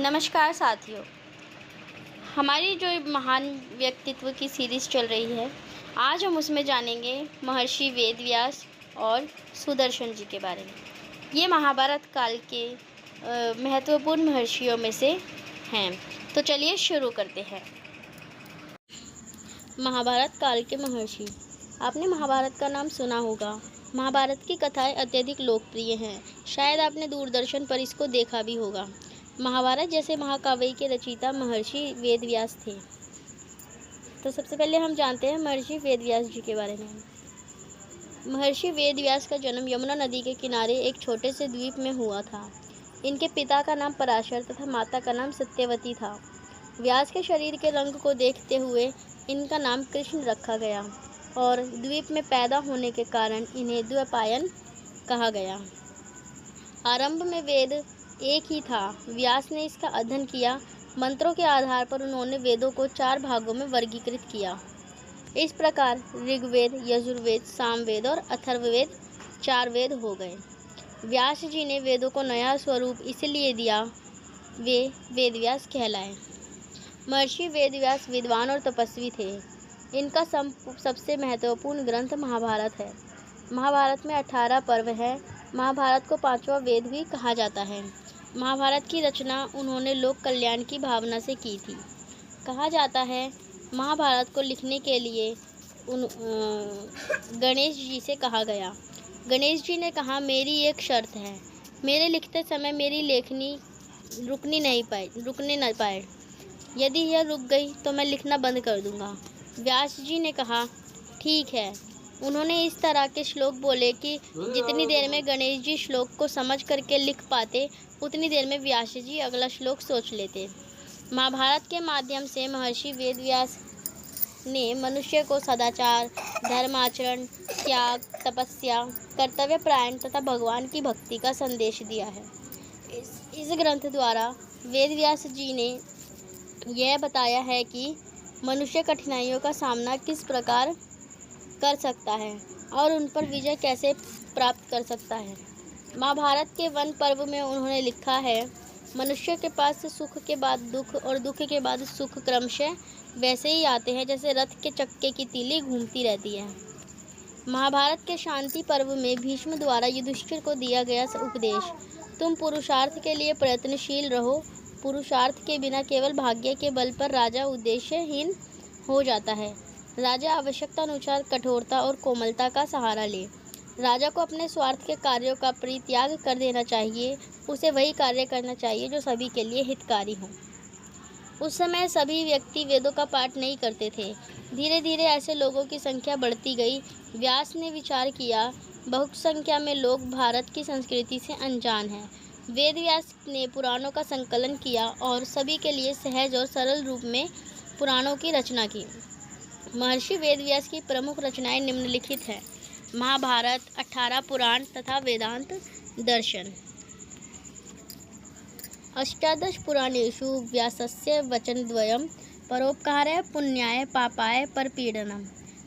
नमस्कार साथियों, हमारी जो महान व्यक्तित्व की सीरीज़ चल रही है, आज हम उसमें जानेंगे महर्षि वेदव्यास और सुदर्शन जी के बारे में। ये महाभारत काल के महत्वपूर्ण महर्षियों में से हैं। तो चलिए शुरू करते हैं। महाभारत काल के महर्षि। आपने महाभारत का नाम सुना होगा। महाभारत की कथाएं अत्यधिक लोकप्रिय हैं। शायद आपने दूरदर्शन पर इसको देखा भी होगा। महाभारत जैसे महाकाव्य के रचयिता महर्षि वेदव्यास थे। तो सबसे पहले हम जानते हैं महर्षि वेदव्यास जी के बारे में। महर्षि वेदव्यास का जन्म यमुना नदी के किनारे एक छोटे से द्वीप में हुआ था। इनके पिता का नाम पराशर तथा माता का नाम सत्यवती था। व्यास के शरीर के रंग को देखते हुए इनका नाम कृष्ण रखा गया और द्वीप में पैदा होने के कारण इन्हें द्वैपायन कहा गया। आरंभ में वेद एक ही था। व्यास ने इसका अध्ययन किया। मंत्रों के आधार पर उन्होंने वेदों को 4 भागों में वर्गीकृत किया। इस प्रकार ऋग्वेद, यजुर्वेद, सामवेद और अथर्ववेद 4 वेद हो गए। व्यास जी ने वेदों को नया स्वरूप इसलिए दिया, वे वेदव्यास कहलाए। महर्षि वेदव्यास विद्वान और तपस्वी थे। इनका सबसे महत्वपूर्ण ग्रंथ महाभारत है। महाभारत में 18 पर्व है। महाभारत को 5वां वेद भी कहा जाता है। महाभारत की रचना उन्होंने लोक कल्याण की भावना से की थी। कहा जाता है महाभारत को लिखने के लिए गणेश जी से कहा गया। गणेश जी ने कहा, मेरी एक शर्त है, मेरे लिखते समय मेरी लेखनी रुकने न पाए। यदि यह रुक गई तो मैं लिखना बंद कर दूंगा। व्यास जी ने कहा, ठीक है। उन्होंने इस तरह के श्लोक बोले कि जितनी देर में गणेश जी श्लोक को समझ करके लिख पाते, उतनी देर में व्यास जी अगला श्लोक सोच लेते। महाभारत के माध्यम से महर्षि वेदव्यास ने मनुष्य को सदाचार, धर्माचरण, त्याग, तपस्या, कर्तव्यपरायण तथा भगवान की भक्ति का संदेश दिया है। इस ग्रंथ द्वारा वेदव्यास जी ने यह बताया है कि मनुष्य कठिनाइयों का सामना किस प्रकार कर सकता है और उन पर विजय कैसे प्राप्त कर सकता है। महाभारत के वन पर्व में उन्होंने लिखा है, मनुष्य के पास सुख के बाद दुख और दुख के बाद सुख क्रमशः वैसे ही आते हैं जैसे रथ के चक्के की तीली घूमती रहती है। महाभारत के शांति पर्व में भीष्म द्वारा युधिष्ठिर को दिया गया उपदेश, तुम पुरुषार्थ के लिए प्रयत्नशील रहो। पुरुषार्थ के बिना केवल भाग्य के बल पर राजा उद्देश्यहीन हो जाता है। राजा आवश्यकता अनुसार कठोरता और कोमलता का सहारा ले। राजा को अपने स्वार्थ के कार्यों का परित्याग कर देना चाहिए। उसे वही कार्य करना चाहिए जो सभी के लिए हितकारी हो। उस समय सभी व्यक्ति वेदों का पाठ नहीं करते थे। धीरे धीरे ऐसे लोगों की संख्या बढ़ती गई। व्यास ने विचार किया, बहुत संख्या में लोग भारत की संस्कृति से अनजान हैं। वेदव्यास ने पुराणों का संकलन किया और सभी के लिए सहज और सरल रूप में पुराणों की रचना की। महर्षि वेदव्यास की प्रमुख रचनाएं निम्नलिखित हैं। महाभारत, 18 पुराण तथा वेदांत दर्शन। अष्टादश पुराणेषु व्यासस्य वचनद्वयं परोपकाराय पुण्याय पापाय परपीडनम्।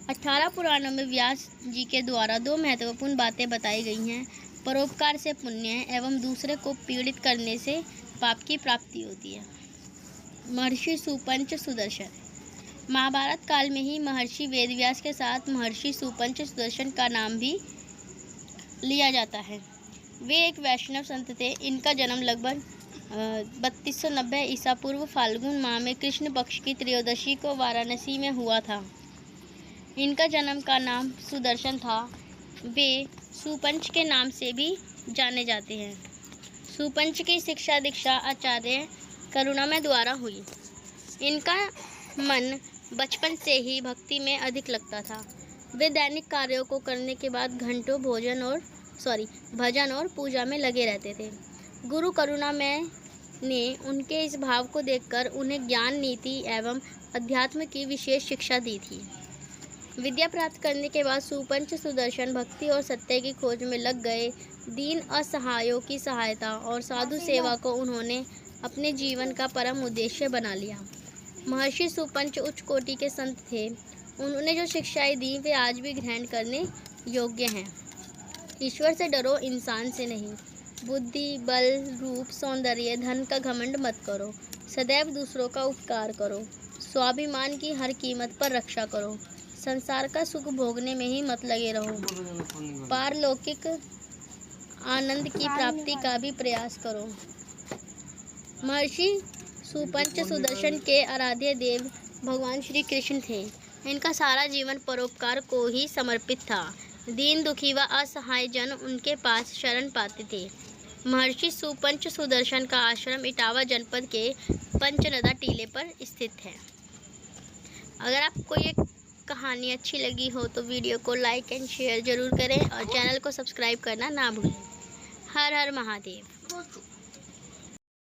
18 पुराणों में व्यास जी के द्वारा 2 महत्वपूर्ण बातें बताई गई हैं। परोपकार से पुण्य एवं दूसरे को पीड़ित करने से पाप की प्राप्ति होती है। महर्षि सुपंच सुदर्शन। महाभारत काल में ही महर्षि वेदव्यास के साथ महर्षि सुपंच सुदर्शन का नाम भी लिया जाता है। वे एक वैष्णव संत थे। इनका जन्म लगभग 3290 ईसा पूर्व फाल्गुन माह में कृष्ण पक्ष की त्रयोदशी को वाराणसी में हुआ था। इनका जन्म का नाम सुदर्शन था। वे सुपंच के नाम से भी जाने जाते हैं। सुपंच की शिक्षा दीक्षा आचार्य करुणामय द्वारा हुई। इनका मन बचपन से ही भक्ति में अधिक लगता था। वे दैनिक कार्यों को करने के बाद घंटों भजन और पूजा में लगे रहते थे। गुरु करुणामय ने उनके इस भाव को देखकर उन्हें ज्ञान, नीति एवं अध्यात्म की विशेष शिक्षा दी थी। विद्या प्राप्त करने के बाद सुपंच सुदर्शन भक्ति और सत्य की खोज में लग गए। दीन असहायों की सहायता और साधु सेवा को उन्होंने अपने जीवन का परम उद्देश्य बना लिया। महर्षि सुपंच उच्च कोटि के संत थे। उन्होंने जो शिक्षाएं दी वे आज भी ग्रहण करने योग्य हैं। ईश्वर से डरो, इंसान से नहीं। बुद्धि, बल, रूप, सौंदर्य, धन का घमंड मत करो। सदैव दूसरों का उपकार करो। स्वाभिमान की हर कीमत पर रक्षा करो। संसार का सुख भोगने में ही मत लगे रहो। पारलौकिक आनंद की प्राप्ति का भी प्रयास करो। महर्षि सुपंच सुदर्शन के आराध्य देव भगवान श्री कृष्ण थे। इनका सारा जीवन परोपकार को ही समर्पित था। दीन दुखी व असहाय जन उनके पास शरण पाते थे। महर्षि सुपंच सुदर्शन का आश्रम इटावा जनपद के पंचनदा टीले पर स्थित है। अगर आपको ये कहानी अच्छी लगी हो तो वीडियो को लाइक एंड शेयर ज़रूर करें और चैनल को सब्सक्राइब करना ना भूलें। हर हर महादेव।